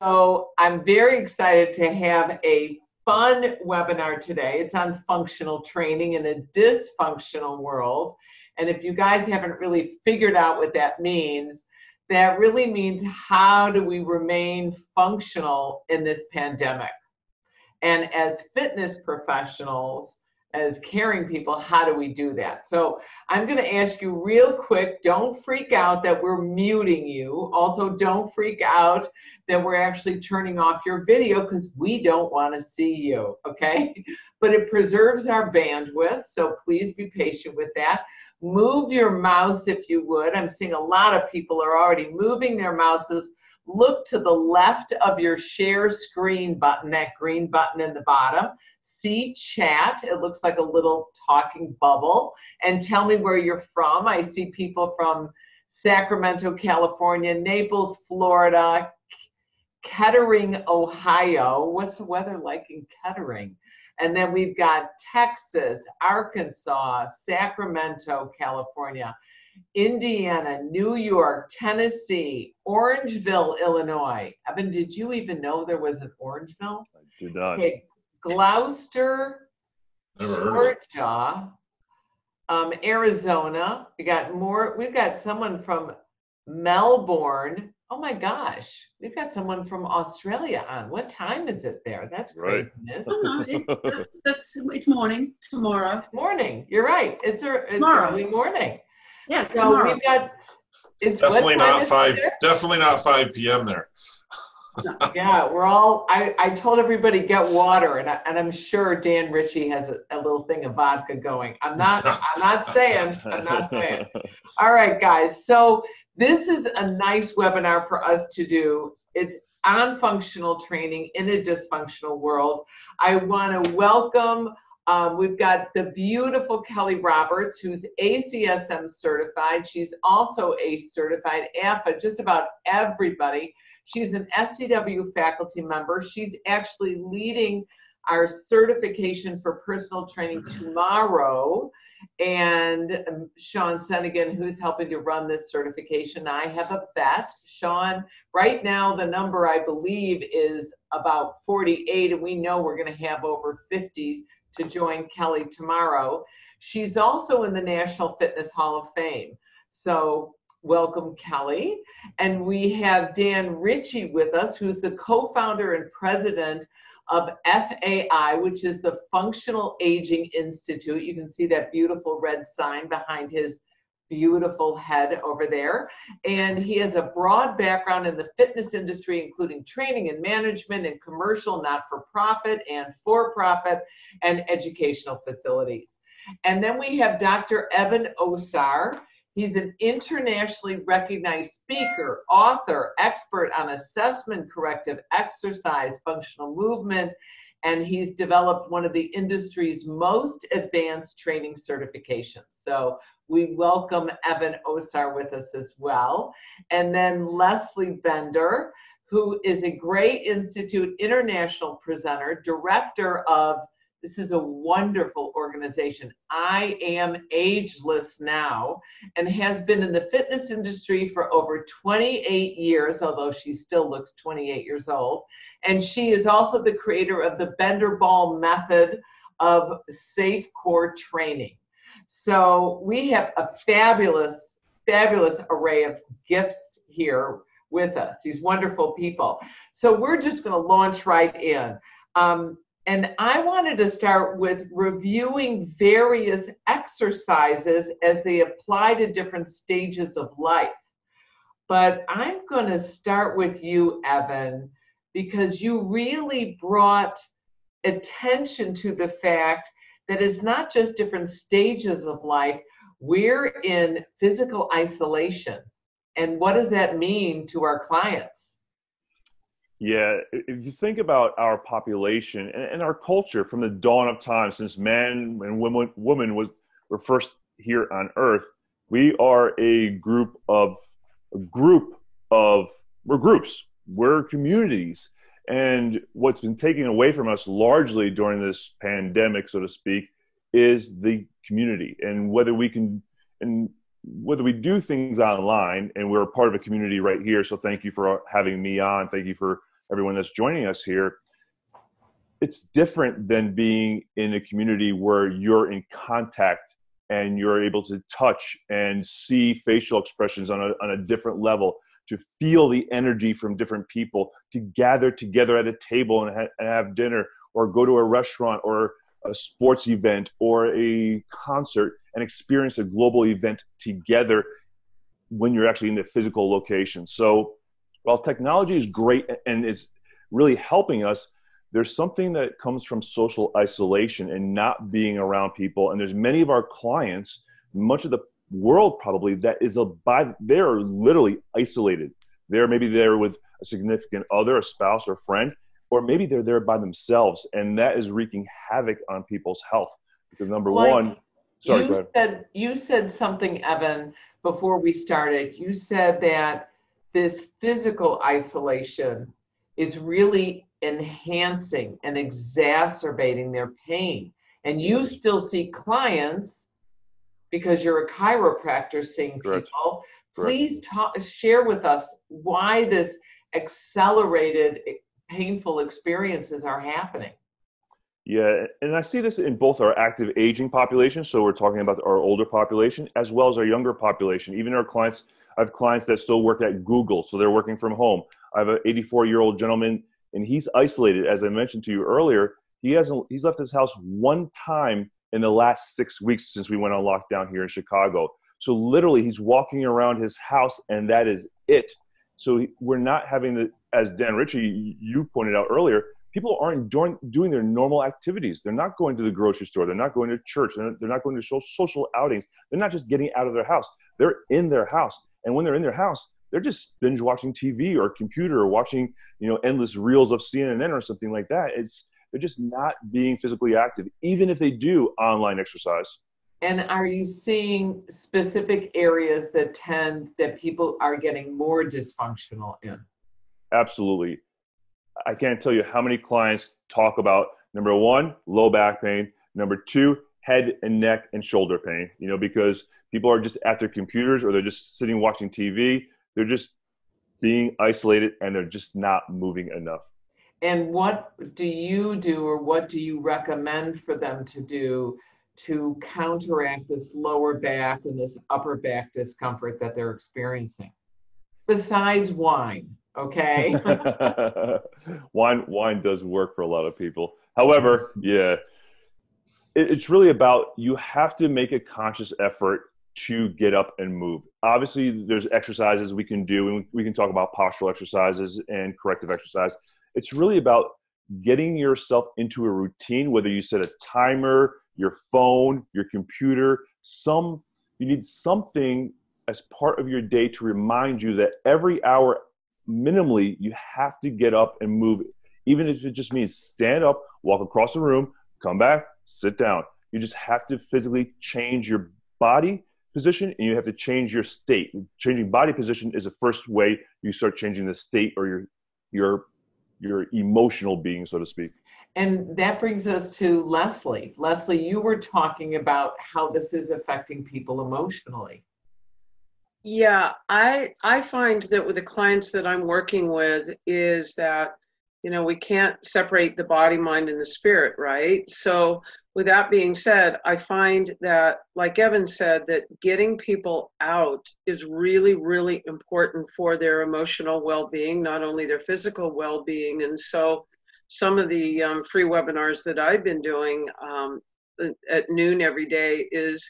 So I'm very excited to have a fun webinar today. It's on functional training in a dysfunctional world. And if you guys haven't really figured out what that really means how do we remain functional in this pandemic? And as fitness professionals, as caring people, how do we do that? So I'm going to ask you real quick, don't freak out that we're muting you. Also, don't freak out that we're actually turning off your video because we don't want to see you, okay? But it preserves our bandwidth, so please be patient with that. Move your mouse if you would. I'm seeing a lot of people are already moving their mouses. Look to the left of your share screen button, that green button in the bottom. See chat. It looks like a little talking bubble. And tell me where you're from. I see people from Sacramento, California, Naples, Florida, Kettering, Ohio. What's the weather like in Kettering? And then we've got Texas, Arkansas, Sacramento, California, Indiana, New York, Tennessee, Orangeville, Illinois. Evan, did you even know there was an Orangeville? I did not. Okay, Gloucester, Georgia, Arizona. We've got someone from Melbourne. Oh my gosh, we've got someone from Australia on. What time is it there? That's craziness. Oh, no, it's morning tomorrow. Morning, you're right. It's early morning. Yeah, so tomorrow. We've got. It's definitely not 5 p.m. there. Yeah, we're all. I told everybody get water, and I'm sure Dan Ritchie has a little thing of vodka going. I'm not saying. All right, guys. So this is a nice webinar for us to do. It's on functional training in a dysfunctional world. I want to welcome. We've got the beautiful Keli Roberts, who's ACSM certified. She's also a certified AFA, just about everybody. She's an SCW faculty member. She's actually leading our certification for personal training tomorrow. And Sean Senegan, who's helping to run this certification. I have a bet. Sean, right now the number I believe is about 48, and we know we're going to have over 50 to join Keli tomorrow. She's also in the National Fitness Hall of Fame. So welcome, Keli. And we have Dan Ritchie with us, who's the co-founder and president of FAI, which is the Functional Aging Institute. You can see that beautiful red sign behind his beautiful head over there. And he has a broad background in the fitness industry, including training and management in commercial, not-for-profit and for-profit and educational facilities. And then we have Dr. Evan Osar. He's an internationally recognized speaker, author, expert on assessment, corrective exercise, functional movement, and he's developed one of the industry's most advanced training certifications. So we welcome Evan Osar with us as well. And then Leslee Bender, who is a Gray Institute international presenter, director of, this is a wonderful organization, I Am Ageless Now, and has been in the fitness industry for over 28 years, although she still looks 28 years old. And she is also the creator of the Bender Ball method of safe core training. So we have a fabulous, fabulous array of gifts here with us, these wonderful people. So we're just going to launch right in. And I wanted to start with reviewing various exercises as they apply to different stages of life. But I'm going to start with you, Evan, because you really brought attention to the fact that it's not just different stages of life, we're in physical isolation. And what does that mean to our clients? Yeah, if you think about our population and our culture from the dawn of time, since man and women were first here on Earth, we are we're groups, we're communities. And what's been taken away from us largely during this pandemic, so to speak, is the community. And whether we do things online, and we're a part of a community right here. So thank you for having me on. Thank you for everyone that's joining us here, it's different than being in a community where you're in contact and you're able to touch and see facial expressions on a different level, to feel the energy from different people, to gather together at a table and have dinner, or go to a restaurant or a sports event or a concert and experience a global event together when you're actually in the physical location. So while technology is great and is really helping us, there's something that comes from social isolation and not being around people. And there's many of our clients, much of the world probably, that is they're literally isolated. Maybe they're with a significant other, a spouse or friend, or maybe they're there by themselves, and that is wreaking havoc on people's health. Because number one, sorry, go ahead. You said something, Evan, before we started. You said that this physical isolation is really enhancing and exacerbating their pain. And you still see clients because you're a chiropractor seeing people. Please share with us why this accelerated painful experiences are happening. Yeah, and I see this in both our active aging population, so we're talking about our older population, as well as our younger population. Even our clients, I have clients that still work at Google, so they're working from home. I have an 84-year-old gentleman, and he's isolated. As I mentioned to you earlier, he's left his house one time in the last 6 weeks since we went on lockdown here in Chicago. So literally, he's walking around his house, and that is it. So we're not having as Dan Ritchie, you pointed out earlier, people aren't doing their normal activities. They're not going to the grocery store. They're not going to church. They're not going to social outings. They're not just getting out of their house. They're in their house. And when they're in their house, they're just binge watching TV or computer or watching, endless reels of CNN or something like that. They're just not being physically active, even if they do online exercise. And are you seeing specific areas that people are getting more dysfunctional in? Absolutely. I can't tell you how many clients talk about, number one, low back pain. Number two, head and neck and shoulder pain, because people are just at their computers or they're just sitting watching TV. They're just being isolated and they're just not moving enough. And what do you do, or what do you recommend for them to do to counteract this lower back and this upper back discomfort that they're experiencing? Besides wine, okay? Wine does work for a lot of people. However, yeah, it's really about, you have to make a conscious effort to get up and move. Obviously, there's exercises we can do, and we can talk about postural exercises and corrective exercise. It's really about getting yourself into a routine, whether you set a timer, your phone, your computer, you need something as part of your day to remind you that every hour, minimally, you have to get up and move, even if it just means stand up, walk across the room, come back, sit down. You just have to physically change your body position, and you have to change your state. Changing body position is the first way you start changing the state or your emotional being, so to speak. And that brings us to Leslee. Leslee, you were talking about how this is affecting people emotionally. Yeah, I find that with the clients that I'm working with is that, we can't separate the body, mind, and the spirit, right? So with that being said, I find that, like Evan said, that getting people out is really, really important for their emotional well-being, not only their physical well-being. And so some of the free webinars that I've been doing at noon every day is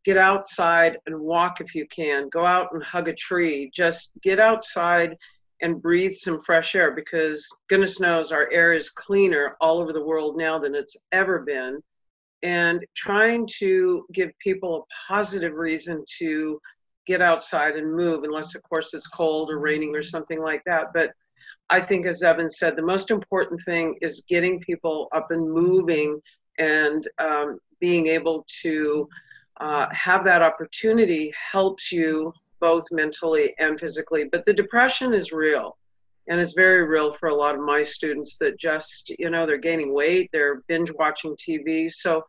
get outside and walk if you can. Go out and hug a tree. Just get outside and breathe some fresh air, because goodness knows our air is cleaner all over the world now than it's ever been. And trying to give people a positive reason to get outside and move, unless of course it's cold or raining or something like that. But I think, as Evan said, the most important thing is getting people up and moving and being able to have that opportunity helps you both mentally and physically. But the depression is real, and it's very real for a lot of my students that just, they're gaining weight, they're binge watching TV. So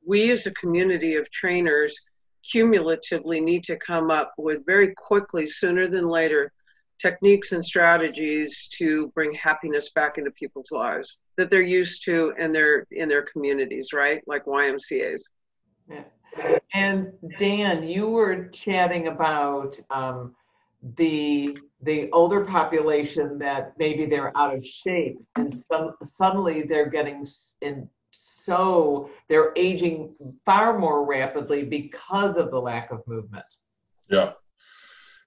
we as a community of trainers cumulatively need to come up with very quickly, sooner than later, techniques and strategies to bring happiness back into people's lives that they're used to in their communities, right? Like YMCAs. Yeah. And Dan, you were chatting about the older population that maybe they're out of shape, and suddenly they're getting they're aging far more rapidly because of the lack of movement. Yeah.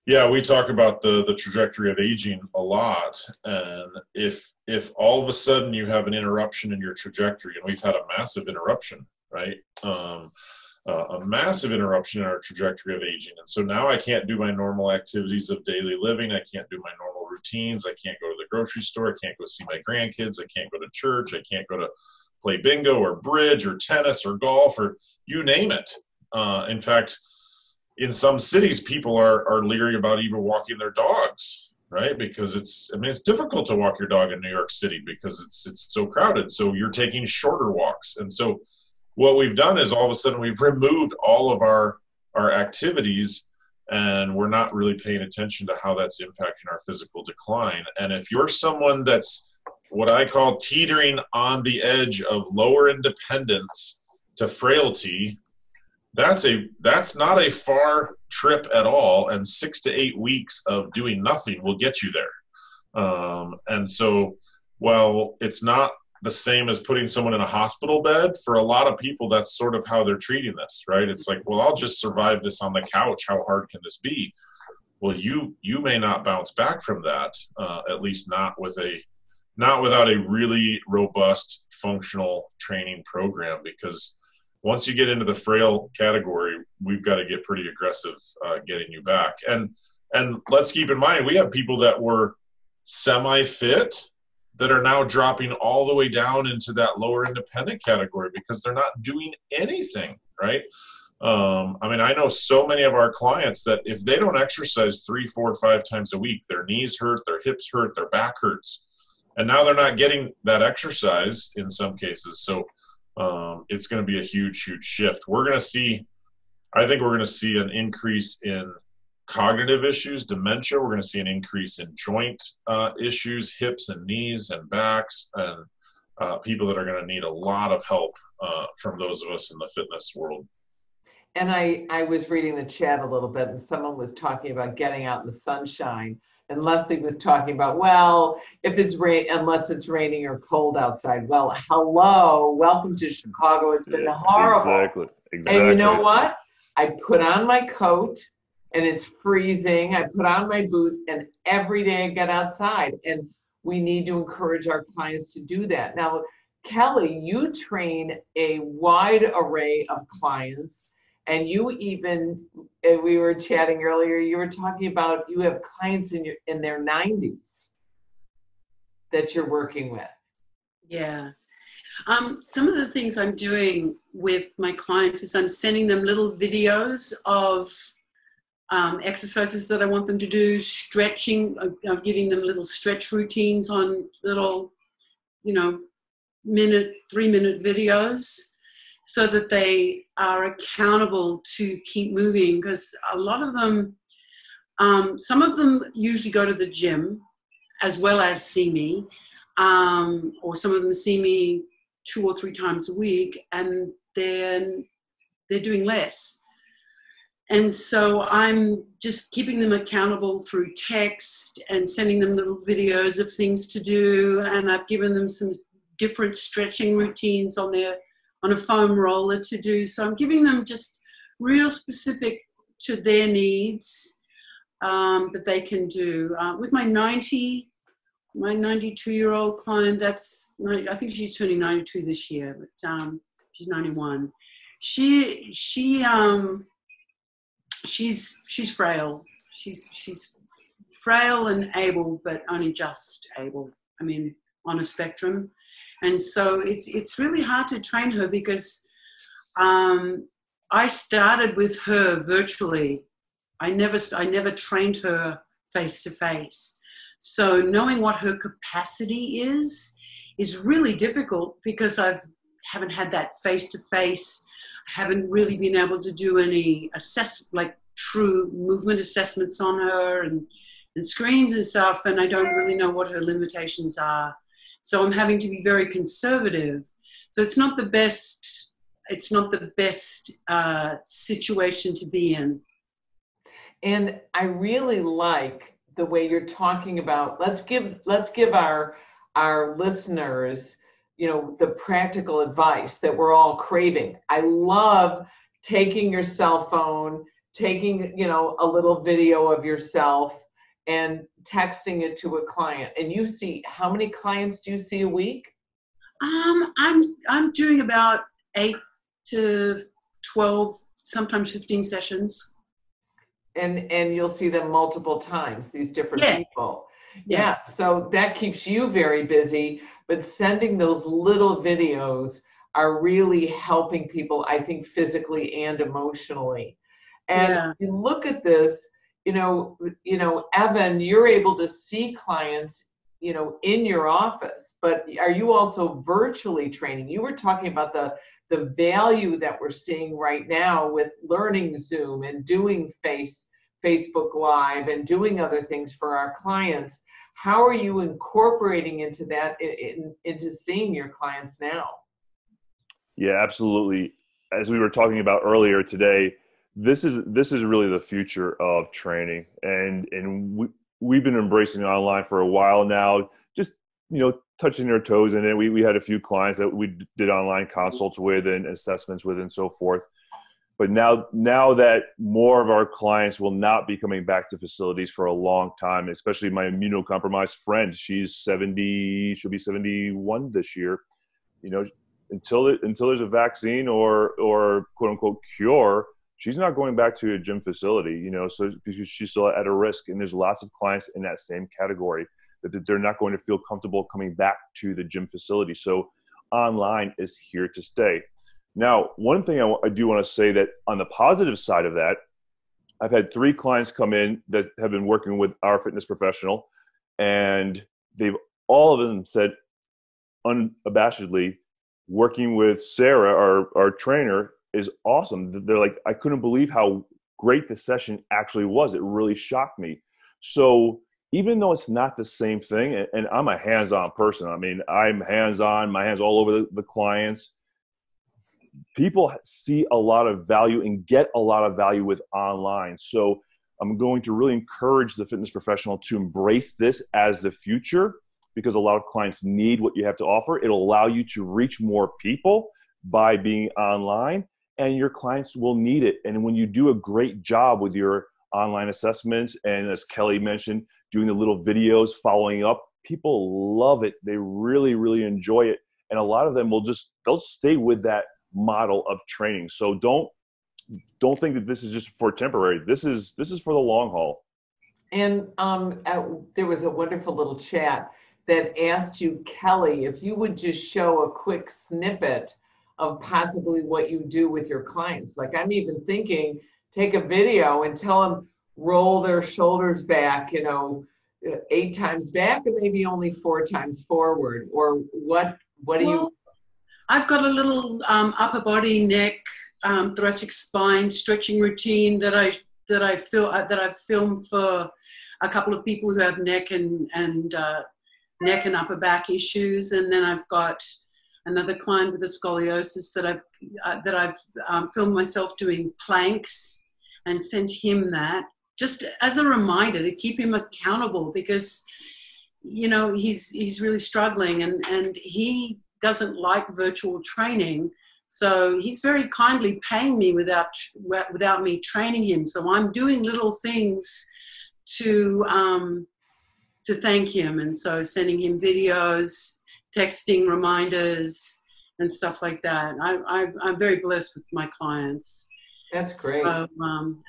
Yeah, we talk about the trajectory of aging a lot, and if all of a sudden you have an interruption in your trajectory, and we've had a massive interruption, right? A massive interruption in our trajectory of aging, and so now I can't do my normal activities of daily living. I can't do my normal routines. I can't go to the grocery store. I can't go see my grandkids. I can't go to church. I can't go to play bingo or bridge or tennis or golf or you name it. In fact, in some cities, people are leery about even walking their dogs, right? Because it's difficult to walk your dog in New York City because it's so crowded. So you're taking shorter walks. And so what we've done is all of a sudden we've removed all of our activities, and we're not really paying attention to how that's impacting our physical decline. And if you're someone that's what I call teetering on the edge of lower independence to frailty, that's not a far trip at all, and 6 to 8 weeks of doing nothing will get you there. And so while it's not the same as putting someone in a hospital bed, for a lot of people that's sort of how they're treating this, right? It's like, well, I'll just survive this on the couch. How hard can this be? Well, you may not bounce back from that, at least not without a really robust functional training program, because once you get into the frail category, we've got to get pretty aggressive getting you back. And let's keep in mind, we have people that were semi-fit that are now dropping all the way down into that lower independent category because they're not doing anything, right? I know so many of our clients that if they don't exercise 3, 4, 5 times a week, their knees hurt, their hips hurt, their back hurts. And now they're not getting that exercise in some cases. So it's going to be a huge, huge shift. I think we're going to see an increase in cognitive issues, dementia. We're going to see an increase in joint issues, hips and knees and backs, and people that are going to need a lot of help from those of us in the fitness world. And I was reading the chat a little bit, and someone was talking about getting out in the sunshine. And Leslie was talking about, well, unless it's raining or cold outside. Well, hello, welcome to Chicago. It's been horrible. Exactly. And you know what? I put on my coat, and it's freezing. I put on my boots, and every day I get outside. And we need to encourage our clients to do that. Now, Keli, you train a wide array of clients. And you even, we were chatting earlier, you were talking about you have clients in their 90s that you're working with. Yeah. Some of the things I'm doing with my clients is I'm sending them little videos of exercises that I want them to do, stretching. I'm giving them little stretch routines on little, 3-minute videos, so that they are accountable to keep moving, because a lot of them, some of them usually go to the gym as well as see me, or some of them see me 2 or 3 times a week, and then they're doing less. And so I'm just keeping them accountable through text and sending them little videos of things to do, and I've given them some different stretching routines on a foam roller to do. So I'm giving them just real specific to their needs that they can do. With my 92-year-old client, I think she's turning 92 this year, but she's 91. She's frail. She's frail and able, but only just able. On a spectrum. And so it's really hard to train her, because I started with her virtually. I never trained her face to face. So knowing what her capacity is really difficult, because I haven't had that face to face. I haven't really been able to do any true movement assessments on her, and screens and stuff, and I don't really know what her limitations are. So I'm having to be very conservative. So it's not the best. It's not the best situation to be in. And I really like the way you're talking about. Let's give our listeners, the practical advice that we're all craving. I love taking your cell phone, taking, a little video of yourself and texting it to a client. And you see, how many clients do you see a week? I'm doing about 8 to 12, sometimes 15 sessions. And you'll see them multiple times, these different people. Yeah. So that keeps you very busy, but sending those little videos are really helping people, I think, physically and emotionally. And you look at this, Evan, you're able to see clients, in your office, but are you also virtually training? You were talking about the value that we're seeing right now with learning Zoom and doing Facebook Live and doing other things for our clients. How are you incorporating into that, into seeing your clients now? Yeah, absolutely. As we were talking about earlier today, this is really the future of training, and we've been embracing online for a while now, just touching their toes in it. We had a few clients that we did online consults with and assessments with and so forth. But now that more of our clients will not be coming back to facilities for a long time, especially my immunocompromised friend, she's 70, she'll be 71 this year. Until there's a vaccine or quote unquote cure, she's not going back to a gym facility, so because she's still at a risk. And there's lots of clients in that same category that they're not going to feel comfortable coming back to the gym facility. So online is here to stay. Now, one thing I do want to say that on the positive side of that, I've had 3 clients come in that have been working with our fitness professional, and all of them said unabashedly, working with Sara, our trainer, is awesome. They're like, I couldn't believe how great the session actually was. It really shocked me. So even though it's not the same thing, and I'm a hands-on person, I mean, I'm hands-on, my hands all over the clients, people see a lot of value and get a lot of value with online. So I'm going to really encourage the fitness professional to embrace this as the future, because a lot of clients need what you have to offer. It'll allow you to reach more people by being online, and your clients will need it. And when you do a great job with your online assessments, and as Keli mentioned, doing the little videos, following up, people love it. They really, really enjoy it. And a lot of them they'll stay with that model of training. So don't think that this is just for temporary. This is for the long haul. And there was a wonderful little chat that asked you, Keli, if you would just show a quick snippet of possibly what you do with your clients. Like, I'm even thinking, take a video and tell them roll their shoulders back, 8 times back and maybe only 4 times forward, or what do you? I've got a little upper body, neck, thoracic spine stretching routine that I've filmed for a couple of people who have neck and upper back issues, and then I've got another client with a scoliosis that I've filmed myself doing planks and sent him that, just as a reminder to keep him accountable, because he's really struggling, and he doesn't like virtual training, so he's very kindly paying me without me training him. So I'm doing little things to thank him, and so sending him videos, texting reminders, and stuff like that. I'm very blessed with my clients. That's great. So,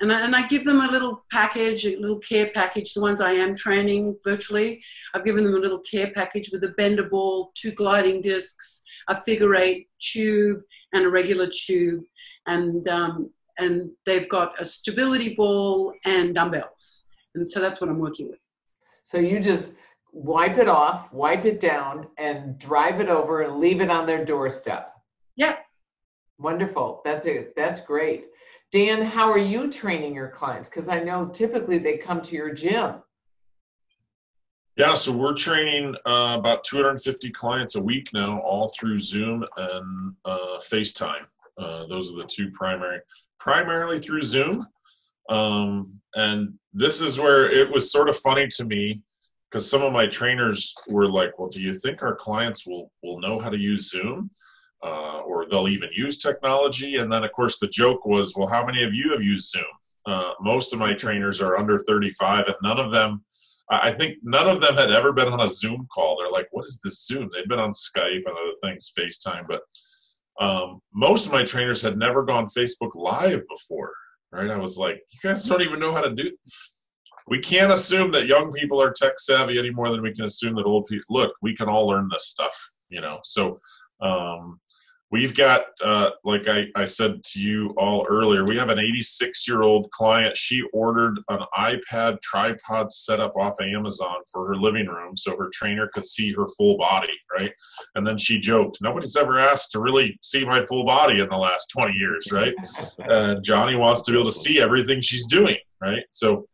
and I give them a little package, a little care package. The ones I am training virtually, I've given them a little care package with a bender ball, 2 gliding discs, a figure 8 tube, and a regular tube, and they've got a stability ball and dumbbells, and so that's what I'm working with. So you just wipe it off, wipe it down, and drive it over and leave it on their doorstep. Yeah. Wonderful. That's it. That's great. Dan, how are you training your clients? Because I know typically they come to your gym. Yeah, so we're training about 250 clients a week now, all through Zoom and FaceTime. Those are the two primarily through Zoom. And this is where it was sort of funny to me, because some of my trainers were like, well, do you think our clients will know how to use Zoom? Or they'll even use technology? And then, of course, the joke was, well, how many of you have used Zoom? Most of my trainers are under 35, and I think none of them had ever been on a Zoom call. They're like, what is this Zoom? They've been on Skype and other things, FaceTime, but most of my trainers had never gone Facebook Live before, right? I was like, you guys don't even know how to do it. We can't assume that young people are tech savvy any more than we can assume that old people. Look, we can all learn this stuff, So we've got, like I said to you all earlier, we have an 86-year-old client. She ordered an iPad tripod setup off of Amazon for her living room so her trainer could see her full body, right? And then she joked, nobody's ever asked to really see my full body in the last 20 years, right? Johnny wants to be able to see everything she's doing, right? So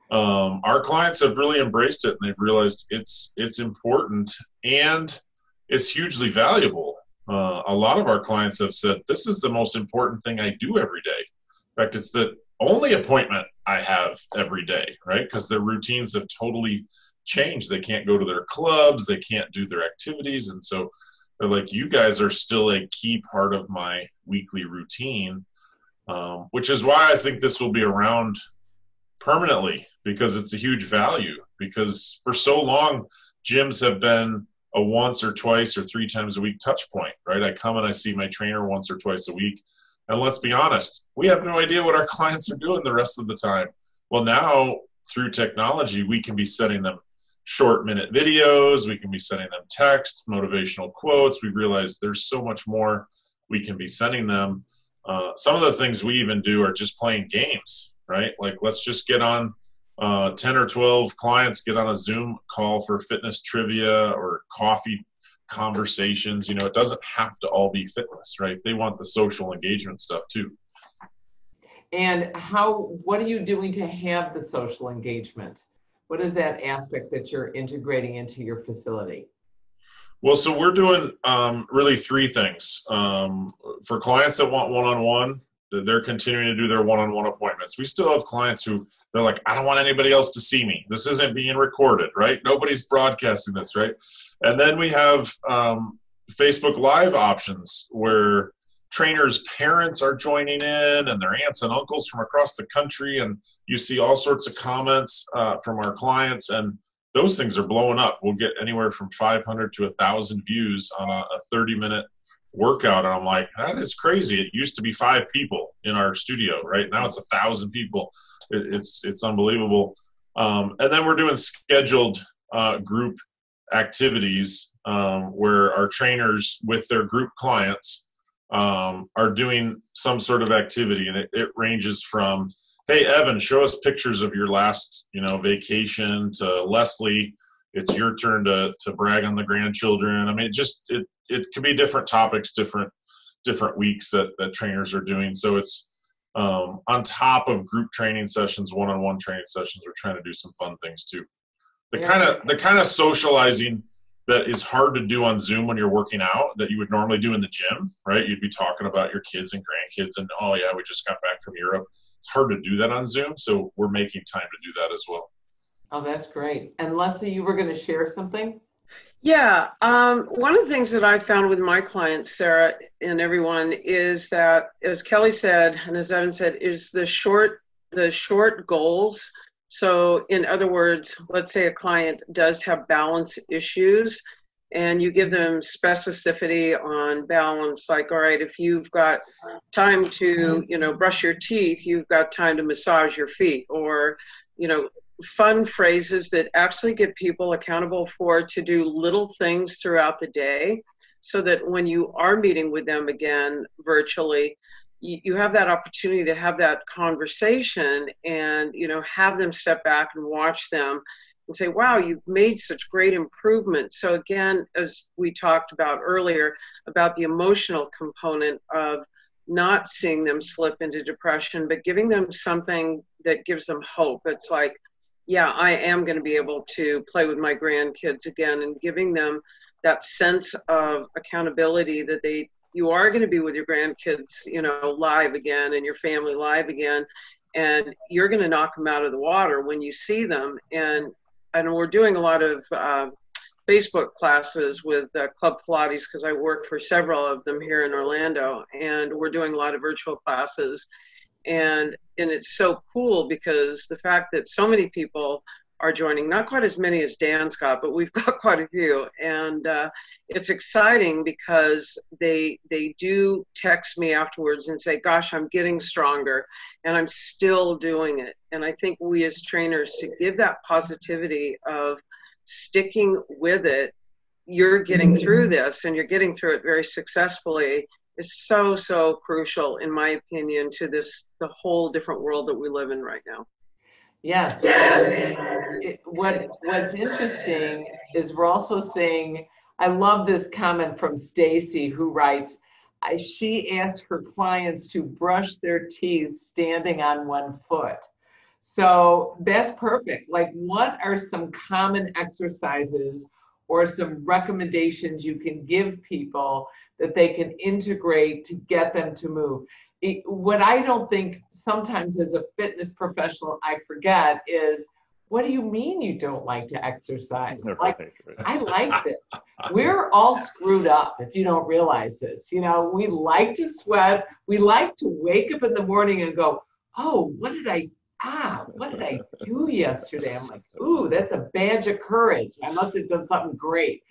our clients have really embraced it, and they've realized it's important and it's hugely valuable. A lot of our clients have said, this is the most important thing I do every day. In fact, it's the only appointment I have every day, right? Because their routines have totally changed. They can't go to their clubs. They can't do their activities. And so they're like, you guys are still a key part of my weekly routine, which is why I think this will be around permanently, because it's a huge value. Because for so long, gyms have been a once or twice or 3 times a week touch point, right? I come and I see my trainer once or twice a week. And let's be honest, we have no idea what our clients are doing the rest of the time. Well, now through technology, we can be sending them short minute videos. We can be sending them text, motivational quotes. We realize there's so much more we can be sending them. Some of the things we even do are just playing games, right? Like, let's just get on 10 or 12 clients, get on a Zoom call for fitness trivia or coffee conversations. It doesn't have to all be fitness, right? They want the social engagement stuff too. And what are you doing to have the social engagement? What is that aspect that you're integrating into your facility? Well, so we're doing really 3 things. For clients that want one-on-one, they're continuing to do their one-on-one appointments. We still have clients who they're like, I don't want anybody else to see me. This isn't being recorded, right? Nobody's broadcasting this, right? And then we have Facebook Live options where trainers' parents are joining in and their aunts and uncles from across the country. And you see all sorts of comments from our clients, and those things are blowing up. We'll get anywhere from 500 to 1,000 views on a 30-minute workout, and I'm like, that is crazy. It used to be 5 people in our studio, right? Now it's 1,000 people. It's unbelievable. And then we're doing scheduled group activities where our trainers with their group clients are doing some sort of activity, and it ranges from, hey, Evan, show us pictures of your last vacation, to Leslee, it's your turn to brag on the grandchildren. I mean, it can be different topics, different weeks that trainers are doing. So it's on top of group training sessions, one-on-one training sessions, we're trying to do some fun things too. The kind of socializing that is hard to do on Zoom when you're working out that you would normally do in the gym, right? You'd be talking about your kids and grandkids and, oh yeah, we just got back from Europe. It's hard to do that on Zoom. So we're making time to do that as well. Oh, that's great. And Leslee, you were going to share something? Yeah. One of the things that I found with my clients, Sarah, and everyone, is that, as Keli said, and as Evan said, is the short goals. So in other words, let's say a client does have balance issues, and you give them specificity on balance, like, all right, if you've got time to, brush your teeth, you've got time to massage your feet, or, fun phrases that actually get people accountable to do little things throughout the day, so that when you are meeting with them again virtually, you have that opportunity to have that conversation and, have them step back and watch them and say, wow, you've made such great improvements. So again, as we talked about earlier, about the emotional component of not seeing them slip into depression, but giving them something that gives them hope. It's like, yeah, I am going to be able to play with my grandkids again, and giving them that sense of accountability that you are going to be with your grandkids, live again, and your family live again, and you're going to knock them out of the water when you see them. And we're doing a lot of Facebook classes with Club Pilates, because I work for several of them here in Orlando, and we're doing a lot of virtual classes. And it's so cool because the fact that so many people are joining, not quite as many as Dan's got, but we've got quite a few. And it's exciting because they do text me afterwards and say, gosh, I'm getting stronger and I'm still doing it. And I think we as trainers, to give that positivity of sticking with it, you're getting through this and you're getting through it very successfully, is so, so crucial, in my opinion, to the whole different world that we live in right now. Yes. What's interesting is we're also seeing, I love this comment from Stacy, who writes, she asks her clients to brush their teeth standing on one foot. So that's perfect. Like, what are some common exercises or some recommendations you can give people that they can integrate to get them to move? What I don't think sometimes as a fitness professional I forget is, what do you mean you don't like to exercise? Like, I like this. We're all screwed up if you don't realize this. We like to sweat. We like to wake up in the morning and go, oh, what did I do yesterday? I'm like, ooh, that's a badge of courage. I must have done something great.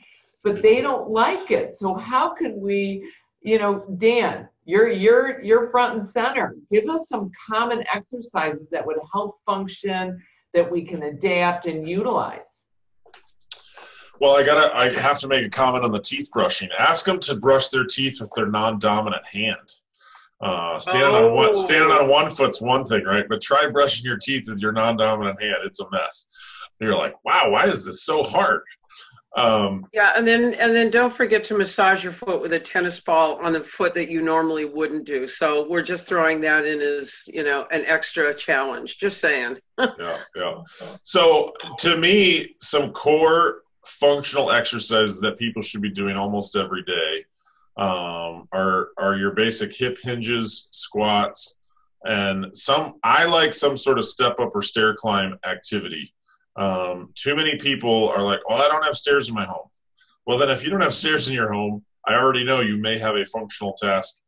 But they don't like it. So how can we, Dan, you're front and center. Give us some common exercises that would help function, that we can adapt and utilize. Well, I have to make a comment on the teeth brushing. Ask them to brush their teeth with their non-dominant hand. Standing on one foot's one thing, right? But try brushing your teeth with your non-dominant hand. It's a mess. And you're like, wow, why is this so hard? Yeah, and then don't forget to massage your foot with a tennis ball on the foot that you normally wouldn't do. So we're just throwing that in as, an extra challenge. Just saying. Yeah. So to me, some core functional exercises that people should be doing almost every day are your basic hip hinges, squats, and I like some sort of step up or stair climb activity. Too many people are like, well, I don't have stairs in my home. Well, then if you don't have stairs in your home, I already know you may have a functional task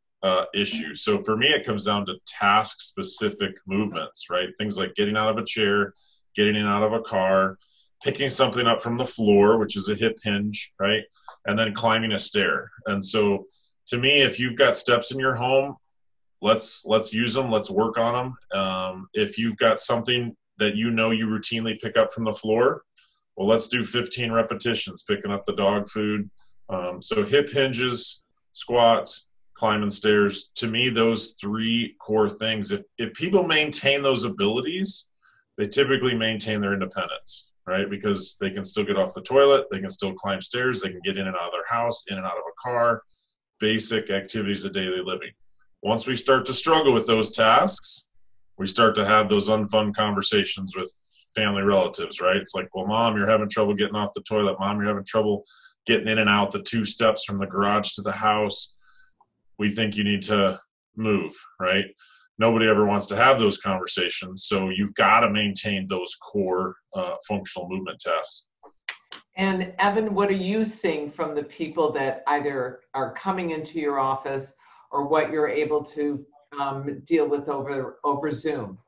issue. So for me, it comes down to task specific movements, right? Things like getting out of a chair, getting in and out of a car, picking something up from the floor, which is a hip hinge, right? And then climbing a stair. And so to me, if you've got steps in your home, let's use them. Let's work on them. If you've got something that you routinely pick up from the floor, well, let's do 15 repetitions, picking up the dog food. So hip hinges, squats, climbing stairs, to me, those three core things, if people maintain those abilities, they typically maintain their independence, right? Because they can still get off the toilet, they can still climb stairs, they can get in and out of their house, in and out of a car, basic activities of daily living. Once we start to struggle with those tasks, we start to have those unfun conversations with family relatives, right? It's like, well, Mom, you're having trouble getting off the toilet. Mom, you're having trouble getting in and out the 2 steps from the garage to the house. We think you need to move, right? Nobody ever wants to have those conversations. So you've got to maintain those core functional movement tests. And Evan, what are you seeing from the people that either are coming into your office or what you're able to deal with over Zoom?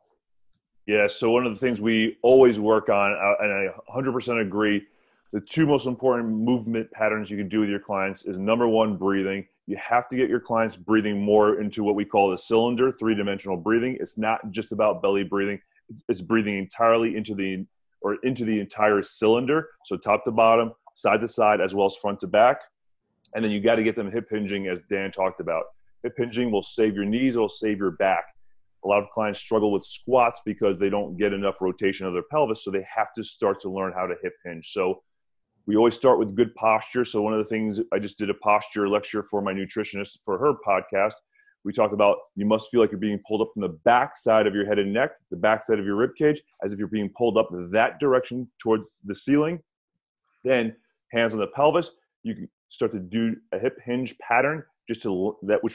Yeah, so one of the things we always work on, and I 100% agree, the 2 most important movement patterns you can do with your clients is, number 1, breathing. You have to get your clients breathing more into what we call the cylinder, 3-dimensional breathing. It's not just about belly breathing. It's breathing entirely into the entire cylinder, so top to bottom, side to side, as well as front to back. And then you got to get them hip hinging, as Dan talked about. Hip hinging will save your knees, it'll save your back. A lot of clients struggle with squats because they don't get enough rotation of their pelvis, so they have to start to learn how to hip hinge. So we always start with good posture. So one of the things, I just did a posture lecture for my nutritionist for her podcast. We talked about you must feel like you're being pulled up from the back side of your head and neck, the back side of your rib cage, as if you're being pulled up that direction towards the ceiling. Then hands on the pelvis. You can start to do a hip hinge pattern, which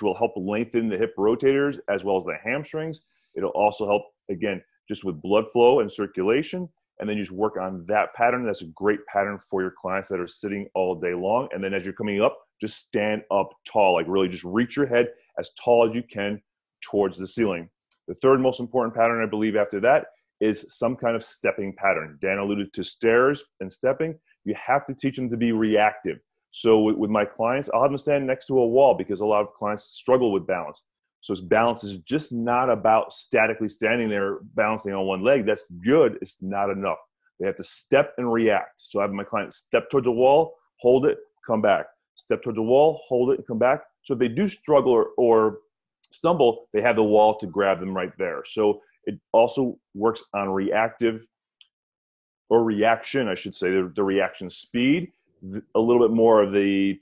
will help lengthen the hip rotators as well as the hamstrings. It'll also help, again, just with blood flow and circulation. And then you just work on that pattern. That's a great pattern for your clients that are sitting all day long. And then as you're coming up, just stand up tall, like really just reach your head as tall as you can towards the ceiling. The third most important pattern, I believe, after that is some kind of stepping pattern. Dan alluded to stairs and stepping. You have to teach them to be reactive. So with my clients, I'll have them stand next to a wall because a lot of clients struggle with balance. So balance is just not about statically standing there balancing on one leg. That's good. It's not enough. They have to step and react. So I have my client step towards a wall, hold it, come back. Step towards a wall, hold it, and come back. So if they do struggle or stumble, they have the wall to grab them right there. So it also works on reaction, I should say, the reaction speed, a little bit more of the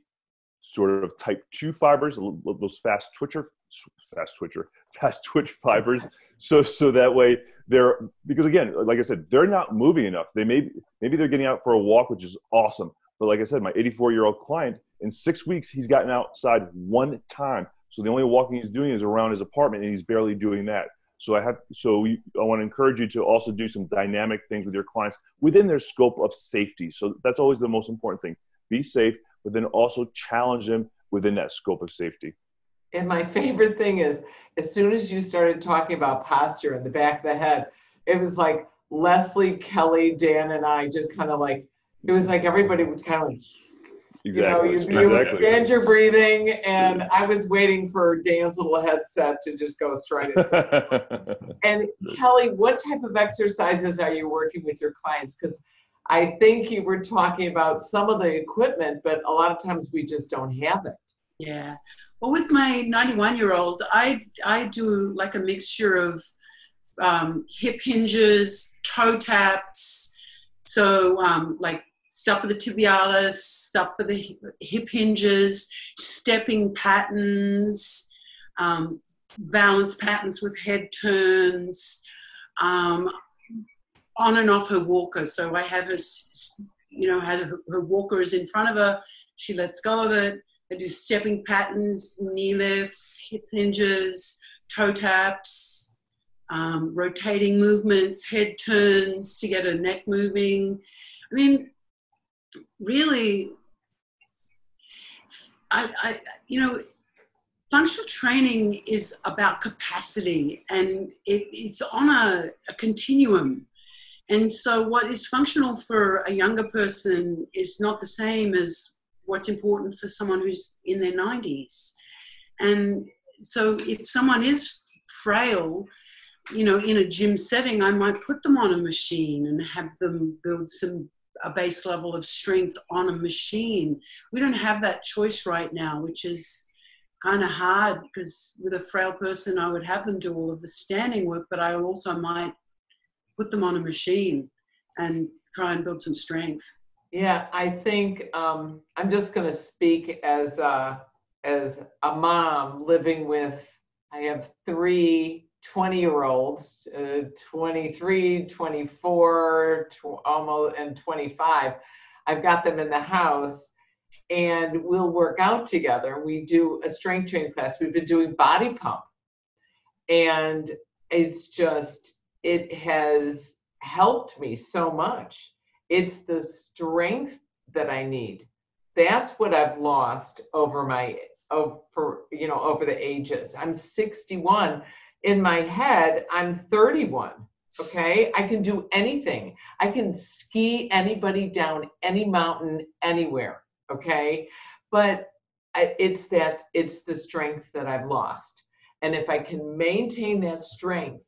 sort of type 2 fibers, those fast twitch fibers. So that way because again, like I said, they're not moving enough. Maybe they're getting out for a walk, which is awesome. But like I said, my 84-year-old client, in 6 weeks, he's gotten outside one time. So the only walking he's doing is around his apartment, and he's barely doing that. So I want to encourage you to also do some dynamic things with your clients within their scope of safety. So that's always the most important thing. Be safe, but then also challenge them within that scope of safety. And my favorite thing is, as soon as you started talking about posture in the back of the head, it was like Leslee, Kelly, Dan, and I just kind of like, it was like everybody would kind of, exactly. you expand your breathing, and I was waiting for Dan's little headset to just go straight into it. And Kelly, what type of exercises are you working with your clients? Because I think you were talking about some of the equipment, but a lot of times we just don't have it. Yeah. Well, with my 91-year-old, I do like a mixture of hip hinges, toe taps, so like stuff for the tibialis, stuff for the hip hinges, stepping patterns, balance patterns with head turns, on and off her walker. So I have her, her walker is in front of her. She lets go of it. I do stepping patterns, knee lifts, hip hinges, toe taps, rotating movements, head turns to get her neck moving. I mean, really, functional training is about capacity, and it's on a continuum. And so what is functional for a younger person is not the same as what's important for someone who's in their 90s. And so if someone is frail, in a gym setting, I might put them on a machine and have them build a base level of strength on a machine. We don't have that choice right now, which is kind of hard, because with a frail person, I would have them do all of the standing work, but I also might put them on a machine and try and build some strength. Yeah, I think I'm just going to speak as a mom living with, I have 3 20-year-olds, 23, 24, almost, and 25. I've got them in the house, and we'll work out together. We do a strength training class. We've been doing body pump, and it has helped me so much. It's the strength that I need. That's what I've lost over the ages. I'm 61. In my head, I'm 31. Okay, I can do anything. I can ski anybody down any mountain anywhere. Okay, but it's the strength that I've lost. And if I can maintain that strength,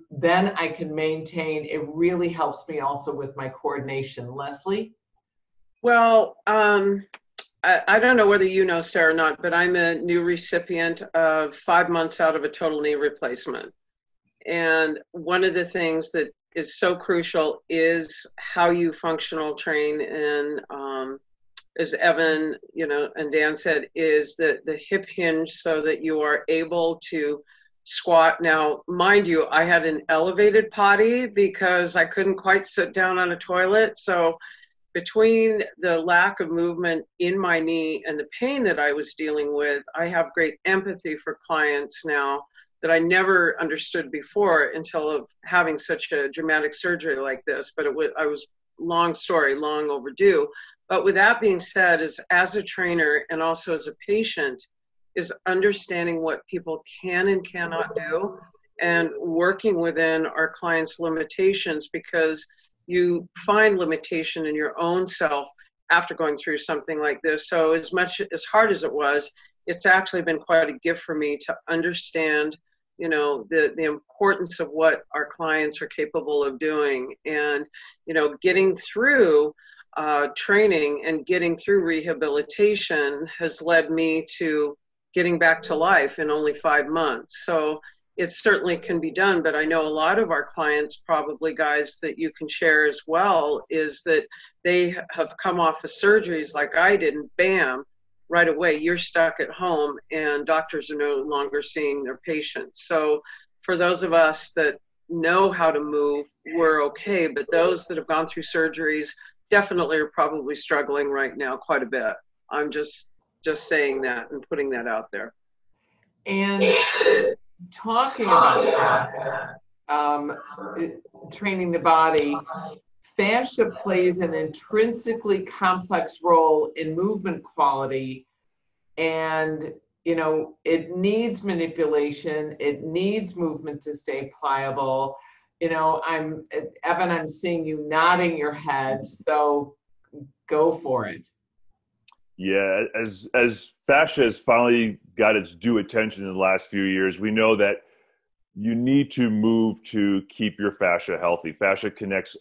then I can maintain, it really helps me also with my coordination. Leslee? Well, I don't know whether you know, Sarah, or not, but I'm a new recipient of 5 months out of a total knee replacement. And one of the things that is so crucial is how you functional train and as Evan, and Dan said, is the hip hinge so that you are able to squat. Now, mind you, I had an elevated potty because I couldn't quite sit down on a toilet. So between the lack of movement in my knee and the pain that I was dealing with, I have great empathy for clients now that I never understood before until of having such a dramatic surgery like this. But I was, long story, long overdue. But with that being said, as a trainer and also as a patient, is understanding what people can and cannot do and working within our clients' limitations, because you find limitation in your own self after going through something like this. So as hard as it was, it's actually been quite a gift for me to understand, the importance of what our clients are capable of doing. And, getting through training and getting through rehabilitation has led me to getting back to life in only 5 months. So it certainly can be done, but I know a lot of our clients, probably guys that you can share as well, is that they have come off of surgeries like I did, and bam, right away, you're stuck at home and doctors are no longer seeing their patients. So for those of us that know how to move, we're okay, but those that have gone through surgeries definitely are probably struggling right now quite a bit. I'm just saying that and putting that out there. And talking about training the body, fascia plays an intrinsically complex role in movement quality, and it needs manipulation, it needs movement to stay pliable. Evan, I'm seeing you nodding your head, so go for it. Yeah, as fascia has finally got its due attention in the last few years, we know that you need to move to keep your fascia healthy. Fascia connects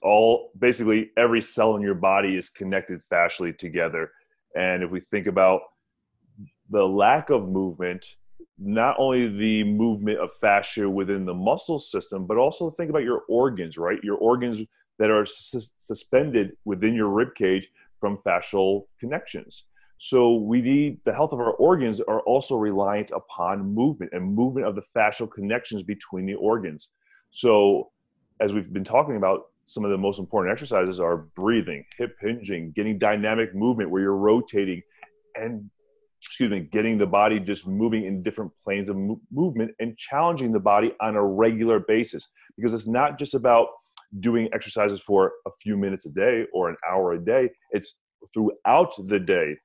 basically every cell in your body is connected fascially together. And if we think about the lack of movement, not only the movement of fascia within the muscle system, but also think about your organs, right? Your organs that are suspended within your rib cage from fascial connections. So the health of our organs are also reliant upon movement and movement of the fascial connections between the organs. So as we've been talking about, some of the most important exercises are breathing, hip hinging, getting dynamic movement where you're rotating, and getting the body just moving in different planes of movement and challenging the body on a regular basis. Because it's not just about doing exercises for a few minutes a day or an hour a day, it's throughout the day.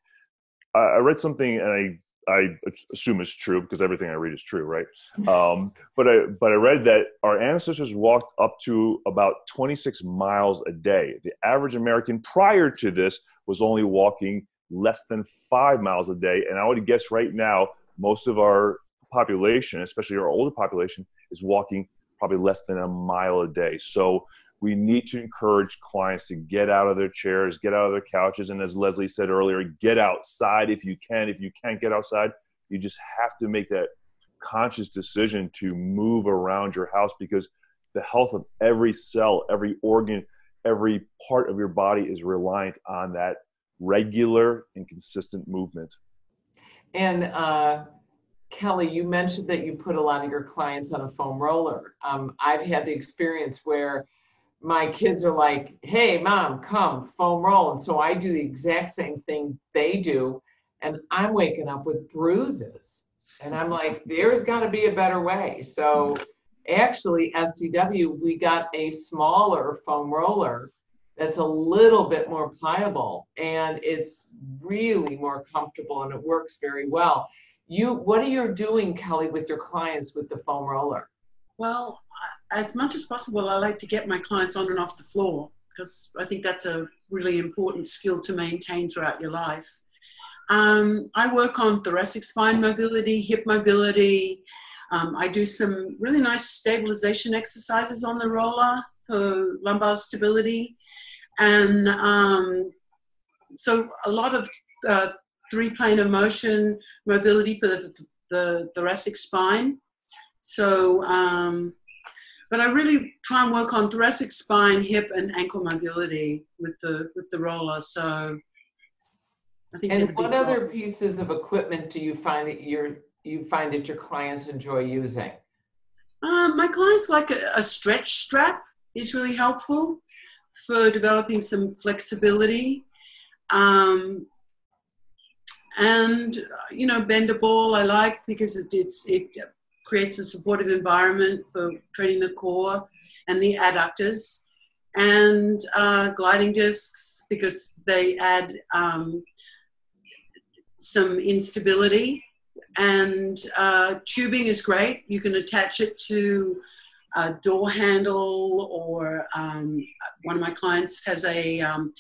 I read something, and I assume it's true because everything I read is true, right? But I read that our ancestors walked up to about 26 miles a day. The average American prior to this was only walking less than 5 miles a day. And I would guess right now, most of our population, especially our older population, is walking probably less than a mile a day. So we need to encourage clients to get out of their chairs, get out of their couches, and as Leslie said earlier, get outside if you can. If you can't get outside, you just have to make that conscious decision to move around your house, because the health of every cell, every organ, every part of your body is reliant on that regular and consistent movement. And Keli, you mentioned that you put a lot of your clients on a foam roller. I've had the experience where my kids are like, hey, mom, come, foam roll. And so I do the exact same thing they do. And I'm waking up with bruises. And I'm like, there's got to be a better way. So actually, SCW, we got a smaller foam roller that's a little bit more pliable. And it's really more comfortable and it works very well. What are you doing, Keli, with your clients with the foam roller? Well, as much as possible, I like to get my clients on and off the floor, because I think that's a really important skill to maintain throughout your life. I work on thoracic spine mobility, hip mobility. I do some really nice stabilization exercises on the roller for lumbar stability. And so a lot of three-plane of motion mobility for the thoracic spine. So, but I really try and work on thoracic spine, hip, and ankle mobility with the roller. So I think And what other pieces of equipment do you find that your clients enjoy using? My clients like a stretch strap is really helpful for developing some flexibility. And, you know, bender ball I like because it creates a supportive environment for training the core and the adductors. And gliding discs because they add some instability. And tubing is great. You can attach it to a door handle, or one of my clients has an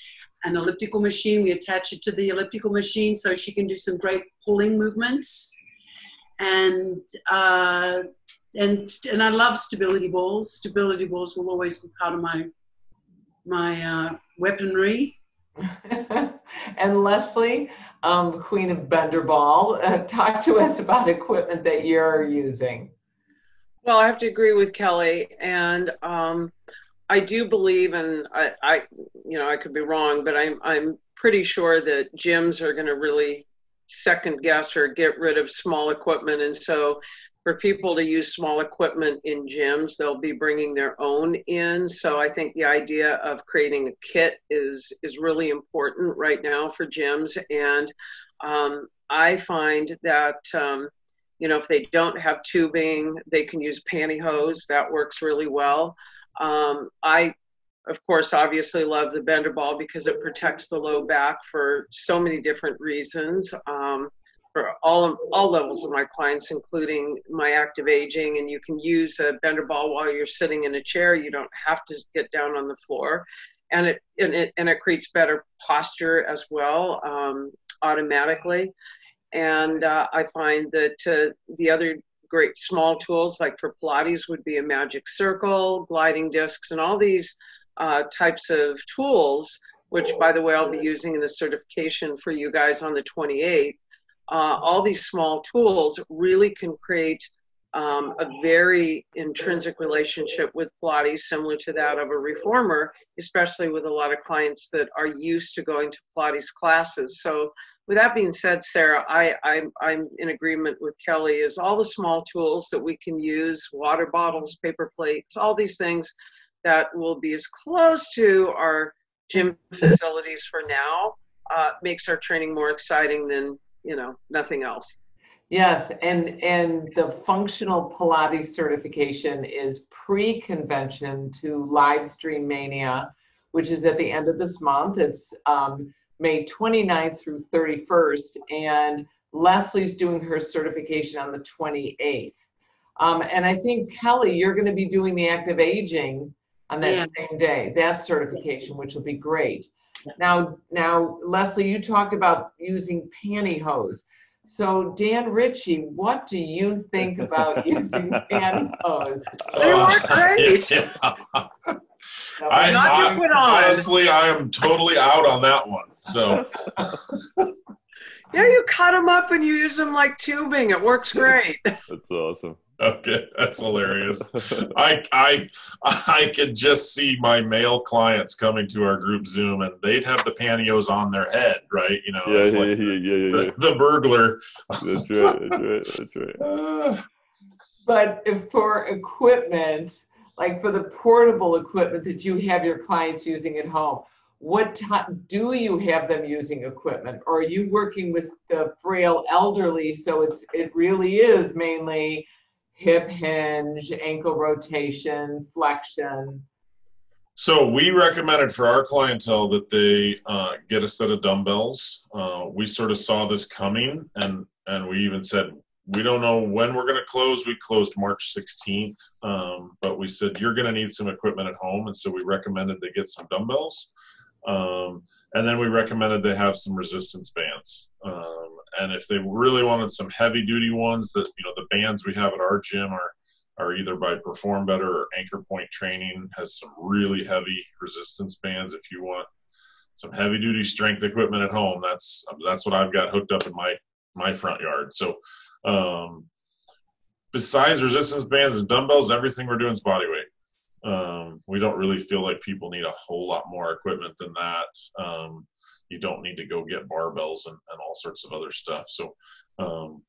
elliptical machine. We attach it to the elliptical machine so she can do some great pulling movements. And I love stability balls. Stability balls will always be part of my weaponry. And Leslie, Queen of Bender Ball, talk to us about equipment that you're using. Well, I have to agree with Keli, and I do believe, and I could be wrong, but I'm pretty sure that gyms are going to really second guess or get rid of small equipment, and so for people to use small equipment in gyms, they'll be bringing their own in. So I think the idea of creating a kit is really important right now for gyms. And I find that, if they don't have tubing, they can use pantyhose. That works really well. I, of course, obviously love the bender ball because it protects the low back for so many different reasons. For all levels of my clients, including my active aging, and you can use a bender ball while you're sitting in a chair. You don't have to get down on the floor, and it creates better posture as well, automatically. And I find that the other great small tools, like for Pilates, would be a magic circle, gliding discs, and all these types of tools, which, by the way, I'll be using in the certification for you guys on the 28th. All these small tools really can create a very intrinsic relationship with Pilates, similar to that of a reformer, especially with a lot of clients that are used to going to Pilates classes. So with that being said, Sarah, I'm in agreement with Keli, is all the small tools that we can use, water bottles, paper plates, all these things that will be as close to our gym facilities for now, makes our training more exciting than nothing else. Yes, and the functional Pilates certification is pre-convention to Livestream Mania, which is at the end of this month. It's May 29th through 31st, and Leslie's doing her certification on the 28th. And I think, Keli, you're going to be doing the active aging on that same day, that certification, which will be great. Now, Leslie, you talked about using pantyhose. So, Dan Ritchie, what do you think about using pantyhose? They work great. Honestly, I am totally out on that one. So, yeah, you cut them up and you use them like tubing. It works great. That's awesome. Okay, that's hilarious. I could just see my male clients coming to our group Zoom, and they'd have the pantyhose on their head, right? The burglar. That's right. But if for equipment, like for the portable equipment that you have your clients using at home, what time do you have them using equipment, or are you working with the frail elderly? So it really is mainly hip hinge, ankle rotation, flexion. So we recommended for our clientele that they get a set of dumbbells. We sort of saw this coming, and we even said, we don't know when we're going to close. We closed March 16th, but we said, you're going to need some equipment at home. And so we recommended they get some dumbbells. And then we recommended they have some resistance bands. And if they really wanted some heavy duty ones, that the bands we have at our gym are either by Perform Better or Anchor Point Training has some really heavy resistance bands. If you want some heavy duty strength equipment at home, that's what I've got hooked up in my front yard. So besides resistance bands and dumbbells, everything we're doing is body weight. We don't really feel like people need a whole lot more equipment than that. You don't need to go get barbells and all sorts of other stuff. So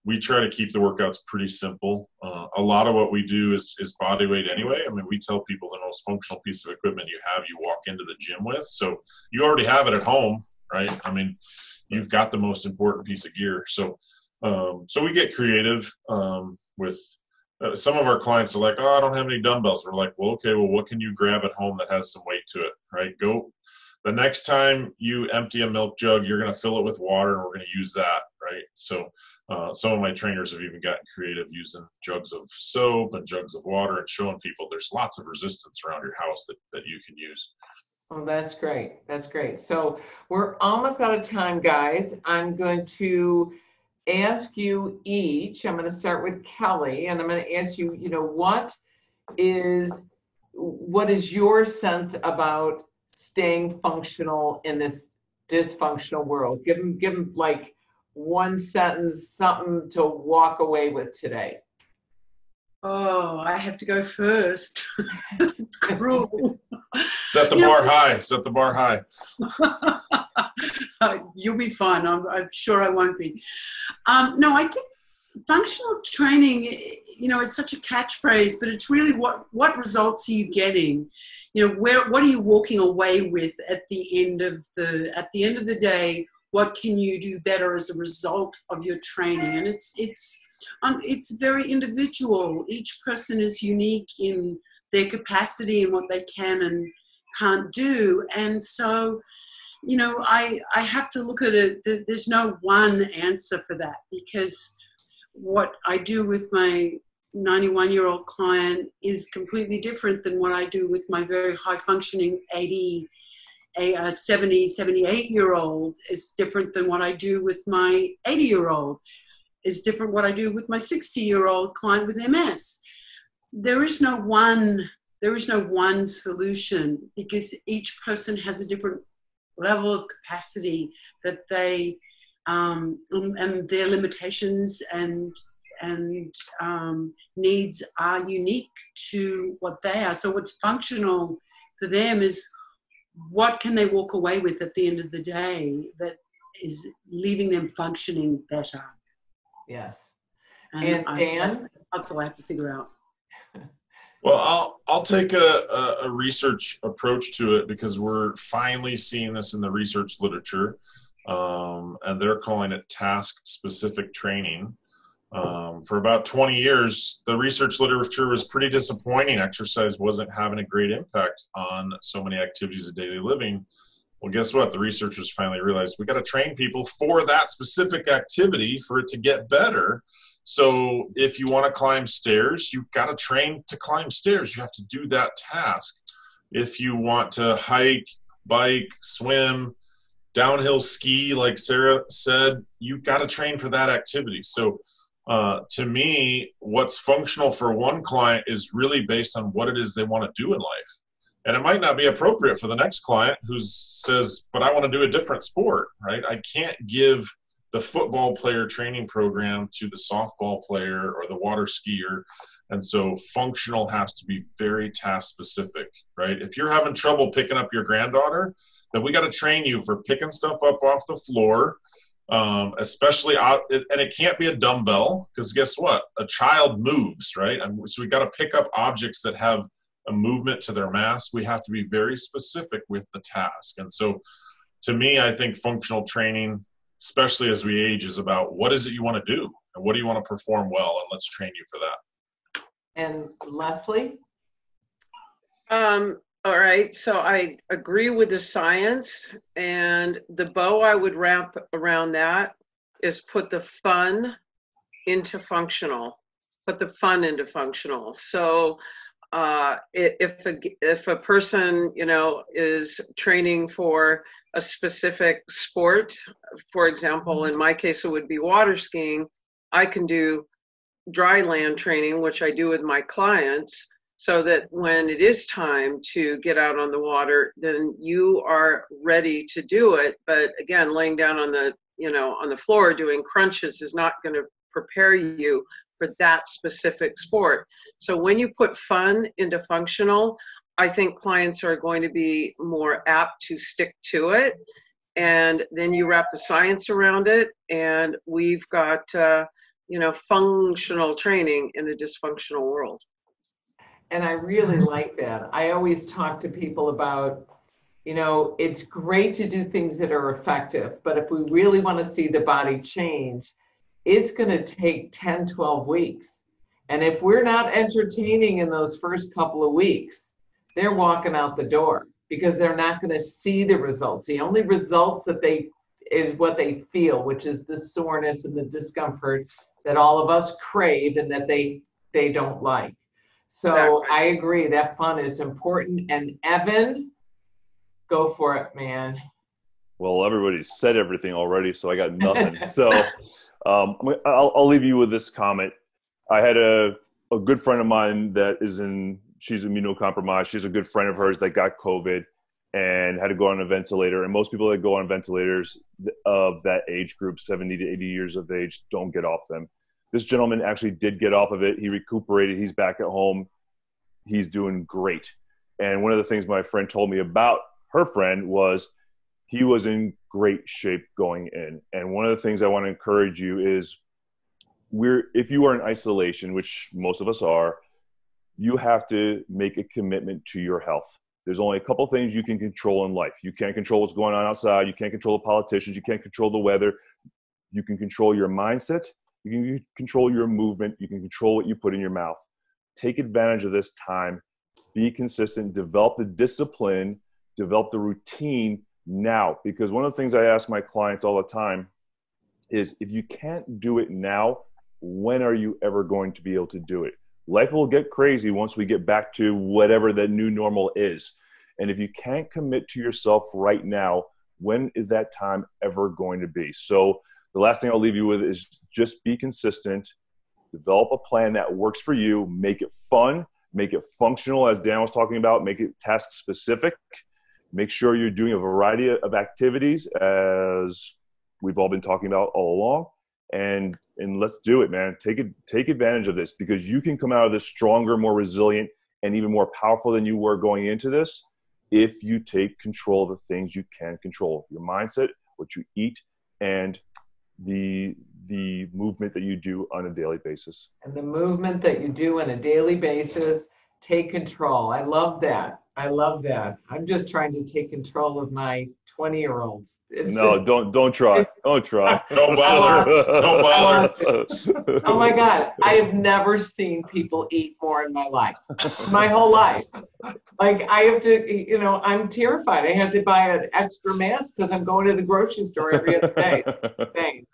we try to keep the workouts pretty simple. A lot of what we do is body weight anyway. I mean, we tell people the most functional piece of equipment you have, you walk into the gym with. So you already have it at home, right? I mean, you've got the most important piece of gear. So so we get creative with some of our clients are like, oh, I don't have any dumbbells. We're like, well, okay, well, what can you grab at home that has some weight to it, right? Go. The next time you empty a milk jug, you're going to fill it with water, and we're going to use that, right? So some of my trainers have even gotten creative using jugs of soap and jugs of water and showing people there's lots of resistance around your house that you can use. Oh, that's great. That's great. So we're almost out of time, guys. I'm going to ask you each, I'm going to start with Kelly, and I'm going to ask you, what is your sense about staying functional in this dysfunctional world? Give them like one sentence, something to walk away with today. Oh, I have to go first. It's cruel. Set the bar high. Set the bar high. You'll be fine. I'm sure I won't be. No, I think functional training, it's such a catchphrase, but it's really what results are you getting? What are you walking away with at the end of the day? What can you do better as a result of your training? And it's very individual. Each person is unique in their capacity and what they can and can't do. And so, I have to look at it. There's no one answer for that, because what I do with my 91-year-old client is completely different than what I do with my very high-functioning 70, 78-year-old. Is different than what I do with my 80-year-old. Is different what I do with my 60-year-old client with MS. There is no one solution, because each person has a different level of capacity that they and their limitations and needs are unique to what they are. So what's functional for them is what can they walk away with at the end of the day that is leaving them functioning better. Yes. And Dan? That's all I have to figure out. Well, I'll take a research approach to it, because we're finally seeing this in the research literature, and they're calling it task-specific training. For about 20 years, the research literature was pretty disappointing. Exercise wasn't having a great impact on so many activities of daily living. Well, guess what? The researchers finally realized we got to train people for that specific activity for it to get better. So if you want to climb stairs, you've got to train to climb stairs. You have to do that task. If you want to hike, bike, swim, downhill ski, like Sara said, you've got to train for that activity. So to me, what's functional for one client is really based on what it is they want to do in life. And it might not be appropriate for the next client who says, but I want to do a different sport, right? I can't give the football player training program to the softball player or the water skier. And so functional has to be very task specific, right? If you're having trouble picking up your granddaughter, then we got to train you for picking stuff up off the floor, especially out, and it can't be a dumbbell, because guess what? A child moves, right? So we got to pick up objects that have a movement to their mass. We have to be very specific with the task. And so to me, I think functional training, especially as we age, is about what is it you want to do and what do you want to perform well, and let's train you for that. And Leslee? All right, so I agree with the science, and the bow I would wrap around that is put the fun into functional. Put the fun into functional. So if a person, is training for a specific sport, for example, in my case, it would be water skiing, I can do dry land training, which I do with my clients, so that when it is time to get out on the water, then you are ready to do it. But again, laying down on the floor doing crunches is not going to prepare you for that specific sport. So when you put fun into functional, I think clients are going to be more apt to stick to it. And then you wrap the science around it, and we've got, functional training in a dysfunctional world. And I really like that. I always talk to people about, it's great to do things that are effective, but if we really want to see the body change, it's going to take 10, 12 weeks. And if we're not entertaining in those first couple of weeks, they're walking out the door because they're not going to see the results. The only results that is what they feel, which is the soreness and the discomfort that all of us crave and that they don't like. So exactly. I agree that fun is important. And Evan, go for it, man. Well, everybody said everything already, so I got nothing. So I'll leave you with this comment. I had a good friend of mine that she's immunocompromised. She's a good friend of hers that got COVID and had to go on a ventilator. And most people that go on ventilators of that age group, 70 to 80 years of age, don't get off them. This gentleman actually did get off of it. He recuperated. He's back at home. He's doing great. And one of the things my friend told me about her friend was he was in great shape going in. And one of the things I want to encourage you is if you are in isolation, which most of us are, you have to make a commitment to your health. There's only a couple things you can control in life. You can't control what's going on outside. You can't control the politicians. You can't control the weather. You can control your mindset. You can control your movement. You can control what you put in your mouth. Take advantage of this time. Be consistent. Develop the discipline. Develop the routine now. Because one of the things I ask my clients all the time is, if you can't do it now, when are you ever going to be able to do it? Life will get crazy once we get back to whatever that new normal is. And if you can't commit to yourself right now, when is that time ever going to be? So the last thing I'll leave you with is just be consistent, develop a plan that works for you, make it fun, make it functional, as Dan was talking about, make it task specific, make sure you're doing a variety of activities as we've all been talking about all along, and let's do it, man. Take advantage of this, because you can come out of this stronger, more resilient, and even more powerful than you were going into this if you take control of the things you can control. Your mindset, what you eat, and the movement that you do on a daily basis. And the movement that you do on a daily basis, take control. I love that. I love that. I'm just trying to take control of my 20-year-olds. No, don't try. Don't try. Don't bother. Don't bother. Oh my God. I have never seen people eat more in my life. My whole life. Like, I have to, I'm terrified. I have to buy an extra mask because I'm going to the grocery store every other day. They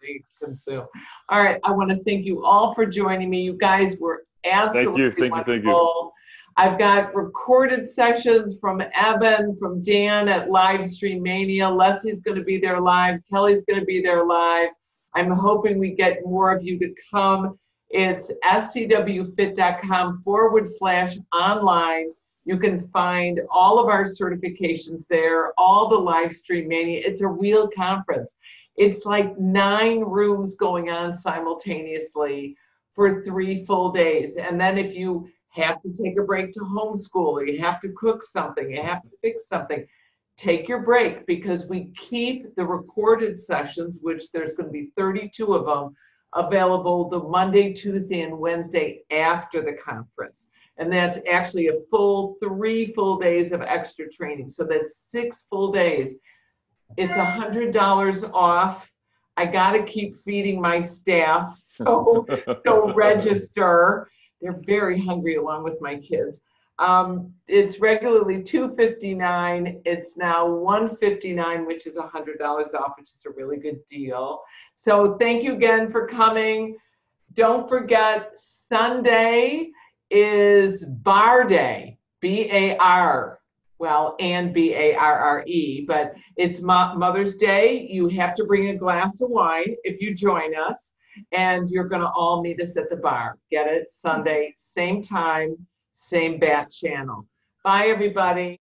consume. All right. I want to thank you all for joining me. You guys were absolutely wonderful. Thank you. I've got recorded sessions from Evan, from Dan at Livestream Mania. Leslie's going to be there live. Kelly's going to be there live. I'm hoping we get more of you to come. It's scwfit.com/online. You can find all of our certifications there, all the Livestream Mania. It's a real conference. It's like 9 rooms going on simultaneously for 3 full days. And then if you have to take a break to homeschool, or you have to cook something, you have to fix something, take your break, because we keep the recorded sessions, which there's going to be 32 of them, available the Monday, Tuesday, and Wednesday after the conference. And that's actually a full 3 full days of extra training. So that's 6 full days. It's $100 off. I got to keep feeding my staff, so register. They're very hungry along with my kids. It's regularly $259. It's now $159, which is $100 off, which is a really good deal. So thank you again for coming. Don't forget, Sunday is Bar Day, B-A-R, and B-A-R-R-E, but it's Mother's Day. You have to bring a glass of wine if you join us. And you're going to all meet us at the bar. Get it? Sunday, same time, same bat channel. Bye, everybody.